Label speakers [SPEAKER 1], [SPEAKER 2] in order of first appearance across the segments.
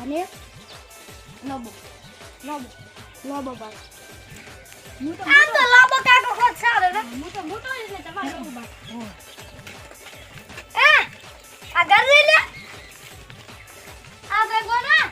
[SPEAKER 1] અને લોબો બાર હું તો આ તો લોબો કાકો ખોટ સારો રે હું તો મોટો એટલે તમારો લોબો બાર આ ગરદી લે આ બેગો ના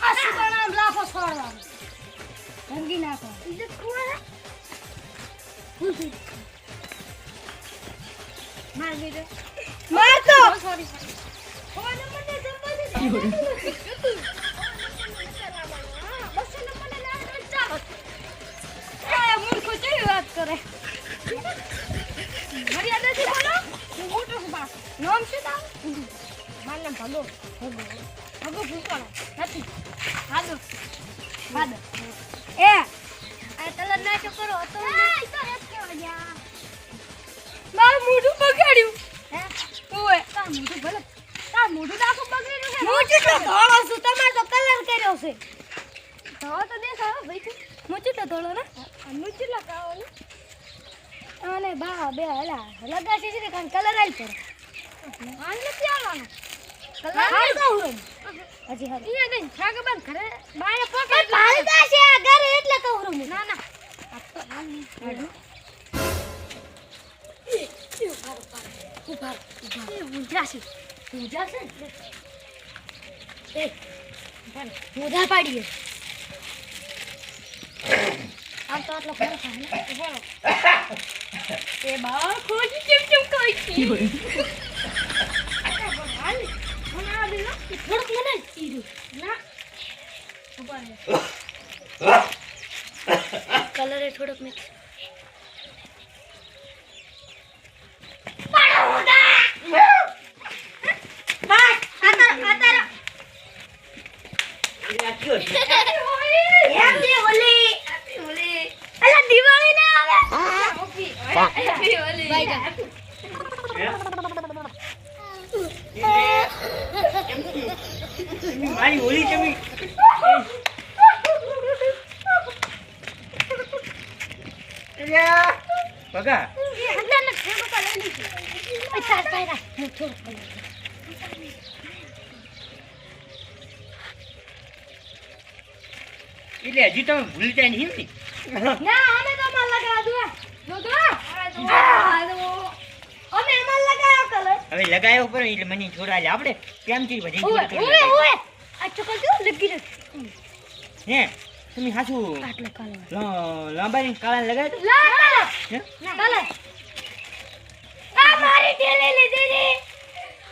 [SPEAKER 1] આ સુકણા લાફો છોડવા રંગી નાખો ઈ કોણ માર દે માર તો સોરી ઓને મને સંભાળી વાત કરે મર્યાદાથી બોલો હું મોટો છું બા નામ શું તારું મારું નામ ભગો ભૂકાળો નથી હાલો એ આ તલર ના કરો તો એ તો એક કેવા ગયા મારું મોઢું બગાડ્યું હે ઓએ તા મોઢું ભલે તા મોઢું ડાકો બગાડ્યું છે હું કેટલો ધોળો છું તમારે તો કલર કર્યો છે ધોળો તો દેખાવ ભાઈ મુચી તો ધોળો ને મુચી લગાવો ને અને બા બે હલા લગાશે છે કાન કલર આલ પર આન નથી આવવાનો કલર હાલ તો હું હજી હાલ ઈ નહીં છાગ બંધ કરે બારે પોકેટ ભાલતા છે ઘરે એટલે કહું હું ના ના આ તો હાલ નહીં ઉભા ઉજાશે એ મુધા પાડીએ આ તો આટલો ખરો ખાને બોલો એ બા ખોજી કેમ કોઈ કી હાલ મને આ દે થોડુંક મને ઈરું ના ઉભા કલર એ થોડુંક મિક્સ
[SPEAKER 2] મારી હોલી કેમી બગા એટલે હજી તમે ભૂલતા નહીં
[SPEAKER 1] ના અમે તો માલ લગાવ દો અમે માલ લગાવ્યો કલર
[SPEAKER 2] હવે લગાયો પર એટલે મને છોડા લે આપણે પ્રેમથી બધી
[SPEAKER 1] ઓએ આ ચોકલ જો લગી રે
[SPEAKER 2] હે તમે હાસુ
[SPEAKER 1] આટલો કલર
[SPEAKER 2] લાંબાની કાળા લગાય
[SPEAKER 1] હે કલર આ મારી ઠેલી લીધી ને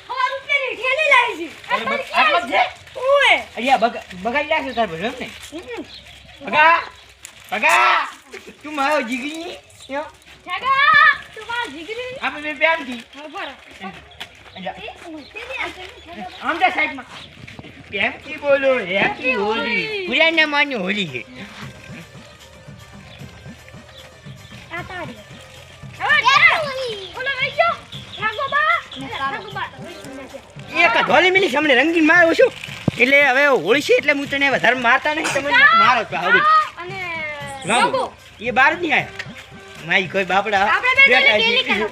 [SPEAKER 1] 100 રૂપિયાની ઠેલી લાવી છે
[SPEAKER 2] આટલો છે
[SPEAKER 1] ઓએ
[SPEAKER 2] અલ્યા બગાડી લાગશે તાર ભલે ને બગા તું મારો જીગરી યો
[SPEAKER 1] જગા તું મારો જીગરી
[SPEAKER 2] આપણે બે પ્રેમથી
[SPEAKER 1] બરાબર
[SPEAKER 2] આમ જા સાઈડમાં પ્રેમથી બોલો હેપી હોલી પુરાના માની હોલી છે
[SPEAKER 1] આ તારી હવે ઓલો લઈ જો રાગોબા
[SPEAKER 2] એક ધોલી મિલી સામે રંગીન મારો છું એટલે હવે હોળી છે એટલે હું તને વધારે મારતા નહીં તમે મારો છો આવડી
[SPEAKER 1] અને
[SPEAKER 2] રાગો એ બાર નહીં આયા માઈ કોઈ બાપડા
[SPEAKER 1] આપણે બે ડેલી કરો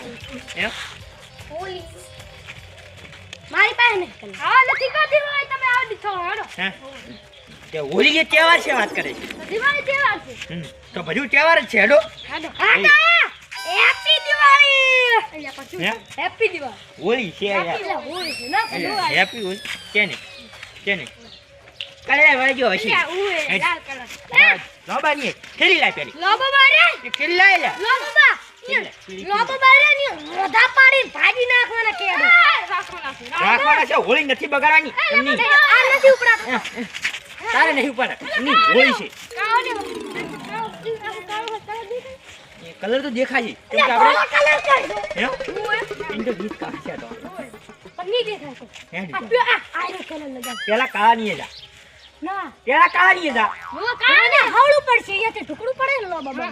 [SPEAKER 2] હે
[SPEAKER 1] હોલી મારી પાસે નહીં હા નથી કરતી હોય તમે આવડી છો હેડો
[SPEAKER 2] હે તે હોળી કે તહેવાર છે વાત કરે છે
[SPEAKER 1] દિવાળી તહેવાર છે
[SPEAKER 2] તો બધું તહેવાર જ છે હેડો
[SPEAKER 1] હેડો હેપી દિવાળી અલ્યા પછી હેપી દિવાળી
[SPEAKER 2] હોળી છે યાર
[SPEAKER 1] હોળી છે ના દિવાળી
[SPEAKER 2] હેપી હોળી કેને કલર વાજો હશે
[SPEAKER 1] લાલ કલર
[SPEAKER 2] લોબાની ખેલી લાય પેલી
[SPEAKER 1] લોબો બારે
[SPEAKER 2] એ ખેલી લાય લે
[SPEAKER 1] લોબો બારે ની મોઢા પાડી ભાજી નાખવાના કેડો
[SPEAKER 2] રાખવાના છે હોળી નથી બગાડવાની એમની
[SPEAKER 1] આ નથી ઉપડા
[SPEAKER 2] તારે નહીં ઉપાડે એમની હોળી છે કલર તો દેખાય છે કેમ કે આપણે
[SPEAKER 1] કલર કરજો
[SPEAKER 2] હે ઇન તો ગીત કા છે તો
[SPEAKER 1] પણ નહીં દેખાતો
[SPEAKER 2] હે
[SPEAKER 1] આ આયરો કલર લગાવ
[SPEAKER 2] પેલા કાળા નહીં જા
[SPEAKER 1] ના
[SPEAKER 2] પેલા કાળા નહીં જા
[SPEAKER 1] વો કાને હવળું પડશે અહીંયાથી ઢુકડું પડે ને લો બાબા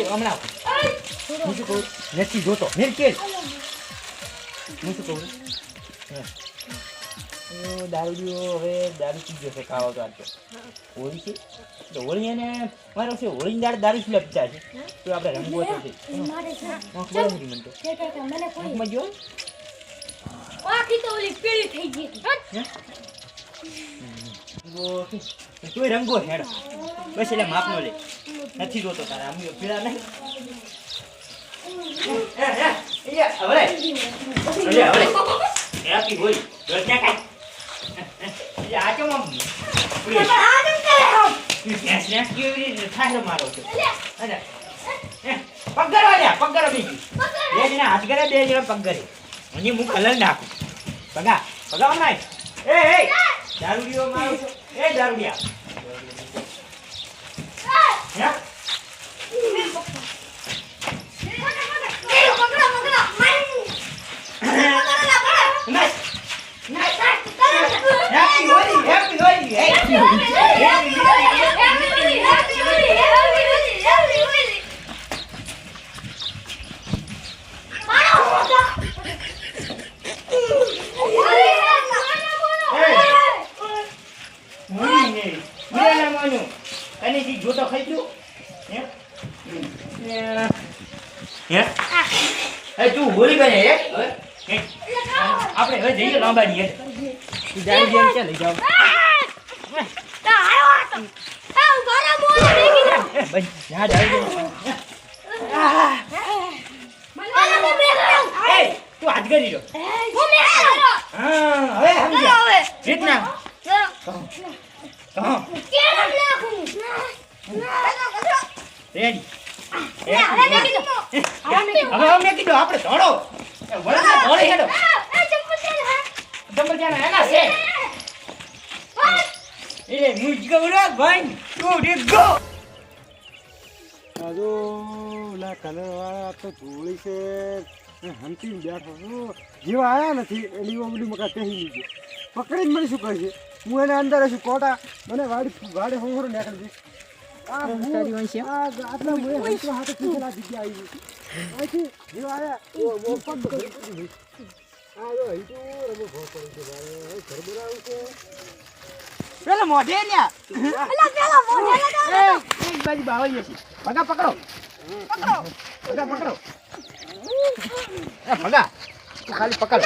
[SPEAKER 2] ઓ હમણાં હું શું કહું નથી જોતો નિર્કેલ હું શું કહું દારૂડિયો હવે દારૂ પી ગયો છે ખાવા તો આજે હોળી છે તો હોળી એને મારો છે હોળી દાડ દારૂ શું પીતા છે તો આપણે રંગો તો છે ખબર નથી મને તો જો
[SPEAKER 1] આખી તો ઓલી પીળી થઈ ગઈ
[SPEAKER 2] તું રંગો હેડ બસ એટલે માપ નો લે નથી જોતો તારા આમ પીળા નહીં હવે હેપી હોળી દોસ્તા કાઈ આ કેમ આમ મારો પગર બીજી બે જણા હાથ કરે બે જણા પગરે મને હું કલર નાખું પગા પગા નાય એ દારૂડિયો મારો છો એ દારૂડિયા જોતો ખાઈ ગયો તું હોળી બને આપણે હવે જઈએ લાંબાની દારૂ જેમ ક્યાં લઈ જાવ તું હાથ કરી દો હવે રીતના રેડી હવે મેં કીધું આપણે ધોડો વળા ધોડે હેડો ચંપલ જાના એના છે એટલે મુજકો ઉડા ભાઈ તું રે ગો
[SPEAKER 3] આજો ઓલા કલર વાળા તો ધોળી છે હંતી બેઠો છું જેવા આયા નથી એની ઓમડી મકા કહી લીધી પકડીને મને શું કહે છે હું એને અંદર છું કોટા મને વાડે હોંગરો નાખી દઈશ આટલા મુએ હંતો હાથે પીછેલા જગ્યા આવી અહીંથી જેવા આયા ઓ પગ ભરી આ જો હિતો રમો ભો પડી છે ભાઈ ઘર બનાવું છે
[SPEAKER 2] પેલા મોઢે ન્યા
[SPEAKER 1] પેલા મોઢે
[SPEAKER 2] એક બાજુ બાવળી છે પગા પકડો પગા પકડો પગા તું ખાલી પકડ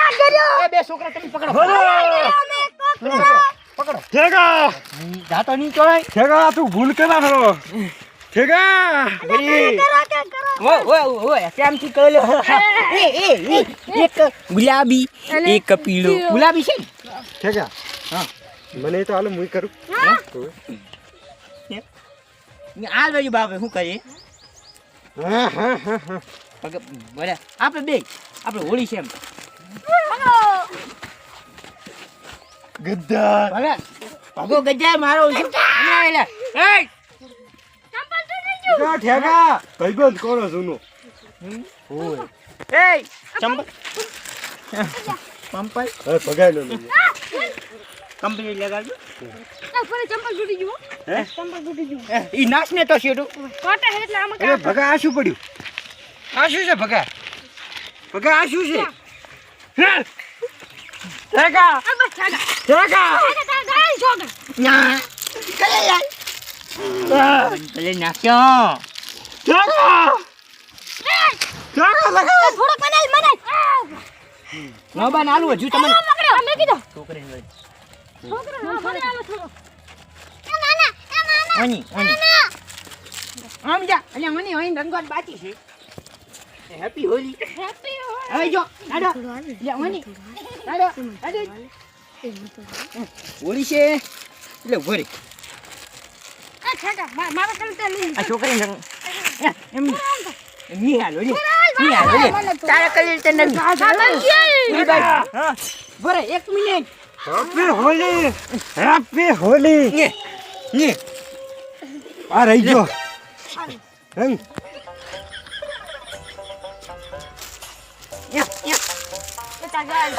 [SPEAKER 2] એ બે છોકરા તમે પકડો પકડો
[SPEAKER 3] ઠેકા
[SPEAKER 2] જાતો નહીં ચોરાય
[SPEAKER 3] ઠેકા તું ભૂલ કેના કરો ઠેકા
[SPEAKER 2] ઓય કેમથી કરેલો એક ગુલાબી એક પીળો ગુલાબી છે
[SPEAKER 3] ઠેકા
[SPEAKER 2] હા
[SPEAKER 3] મને તો હાલો મુઈ કરું
[SPEAKER 2] આ બાજુ બાપે શું કરીએ
[SPEAKER 3] હા
[SPEAKER 2] બરાબર આપણે બે આપણે હોળી છે એમ
[SPEAKER 3] ગદ્દા
[SPEAKER 2] ભગત ભગો ગજાય મારો છે
[SPEAKER 3] ઠેકા ભાઈબંધ કોનો જૂનો ઓય
[SPEAKER 2] એ ચંપલ પંપાઈ
[SPEAKER 3] હવે ભગાઈ લો લઈએ
[SPEAKER 2] કંપની લગાડજો
[SPEAKER 1] ચંપલ તૂટી ગયું
[SPEAKER 3] હે
[SPEAKER 1] ચંપલ તૂટી ગયું
[SPEAKER 2] ઈ નાશ ને તો શેડું
[SPEAKER 1] કોટા હે એટલે આમાં
[SPEAKER 3] અરે ભગા આ શું પડ્યું આ શું છે ભગા ભગા આ શું છે ઠેકા ઠેકા
[SPEAKER 2] ના કલે નાખ્યો
[SPEAKER 3] ઠેકા ઠેકા લગા
[SPEAKER 1] થોડો બનાલ મને
[SPEAKER 2] નો બન આલુ હજુ તમને
[SPEAKER 1] પકડો મે કીધો
[SPEAKER 2] છોકરી ને
[SPEAKER 1] છોકરો મને આલો થોડો
[SPEAKER 2] ઓની આમ જા અલ્યા મને ઓઈ રંગોત બાકી છે હેપી હોલી
[SPEAKER 1] હેપી
[SPEAKER 2] હવે જો આડો લે ઓની આડો હોળી છે એટલે ઉભો રે
[SPEAKER 1] આ છાકા મારા કલતા લઈ
[SPEAKER 2] આ છોકરી એમ ની હાલો ની હાલો તારા કલીલ તે નવી હા બરે 1 મિનિટ
[SPEAKER 3] હેપી હોલી
[SPEAKER 2] ની
[SPEAKER 3] આ રહી ગયો રંગ
[SPEAKER 1] એતા ગાલ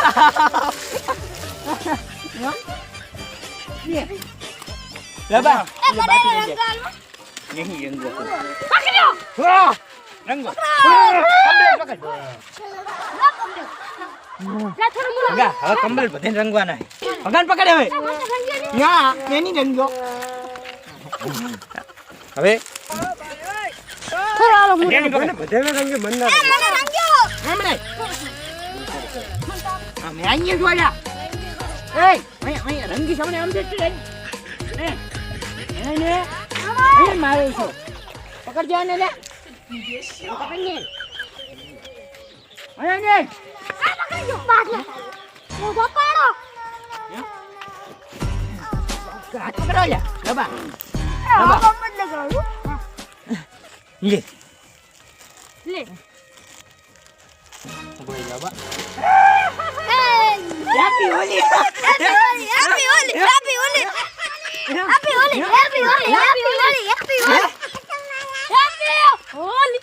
[SPEAKER 2] બાબા
[SPEAKER 1] એ મને રંગાલ
[SPEAKER 2] નહીં રંગો
[SPEAKER 1] પકડ્યો
[SPEAKER 2] રંગો કમ્પ્લીટ પકડ
[SPEAKER 1] લા થોડું મુલા
[SPEAKER 2] ભગા હવે કમ્પ્લીટ બધાને રંગવાના છે ભગવાન પકડ હવે યા એની રંગો હવે
[SPEAKER 1] થોડો આલો મુલા
[SPEAKER 2] એની પકડ
[SPEAKER 3] બધાને રંગે મન ના રંગે.
[SPEAKER 1] મને રંગ્યો
[SPEAKER 2] હમણે આ મે આંગે જોયા એ અહીં રંગી સામે આમ દેખ રે ને એ મારે છો પકડ જાને લે પકડ ને અરે ને
[SPEAKER 1] આ પકડ્યો બાટલો મોઢો પાડો
[SPEAKER 2] હાથ પકડો લે બાબા
[SPEAKER 1] આ મત લગાવું
[SPEAKER 2] લે
[SPEAKER 1] લે
[SPEAKER 2] બોલ બાબા
[SPEAKER 1] happy Holi happy Holi happy Holi happy Holi happy Holi happy Holi happy Holi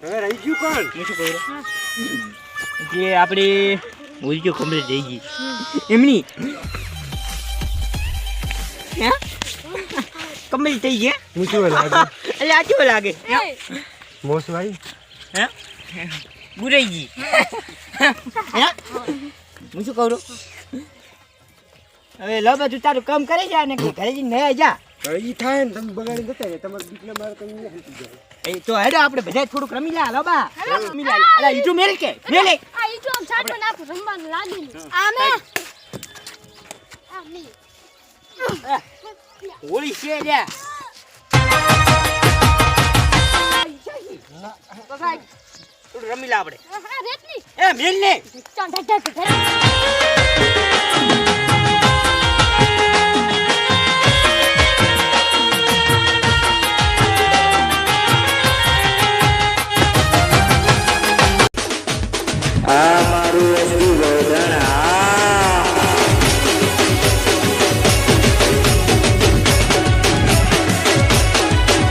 [SPEAKER 3] હવે રહી ગયું કોણ?
[SPEAKER 2] જે આપણે ઉલજો કમ્પ્લીટ થઈ ગઈ એમની કમ્પ્લીટ થઈ ગયા
[SPEAKER 3] હું શું લાગે?
[SPEAKER 2] એટલે આ કેવો લાગે
[SPEAKER 3] મોસ ભાઈ
[SPEAKER 2] હે બુરાઈ ગઈ હે હું શું કહું હવે લો બધું તારું કામ કરે છે ને ઘરે જઈને ગયા જા
[SPEAKER 3] ઈ થાય ને તમે બગાડી જતા રહ્યા તમારે બીકના મારે તમે નહીં હલતી જાઓ.
[SPEAKER 2] એ તો હેડો આપણે બધા થોડુંક રમી લા લોબા રમી લા અલા ઈટુ મેલ કે મેલે
[SPEAKER 1] આ ઈ તો આમ છાટમાં નાખું રમવાનું લાગે ને આમે આમે
[SPEAKER 2] હોળી છે લે થોડું રમી લા આપણે
[SPEAKER 1] આ રેતની
[SPEAKER 2] એ મેલ ને
[SPEAKER 1] ચાલ ઢક
[SPEAKER 2] આ મારું એસટી ગોધણ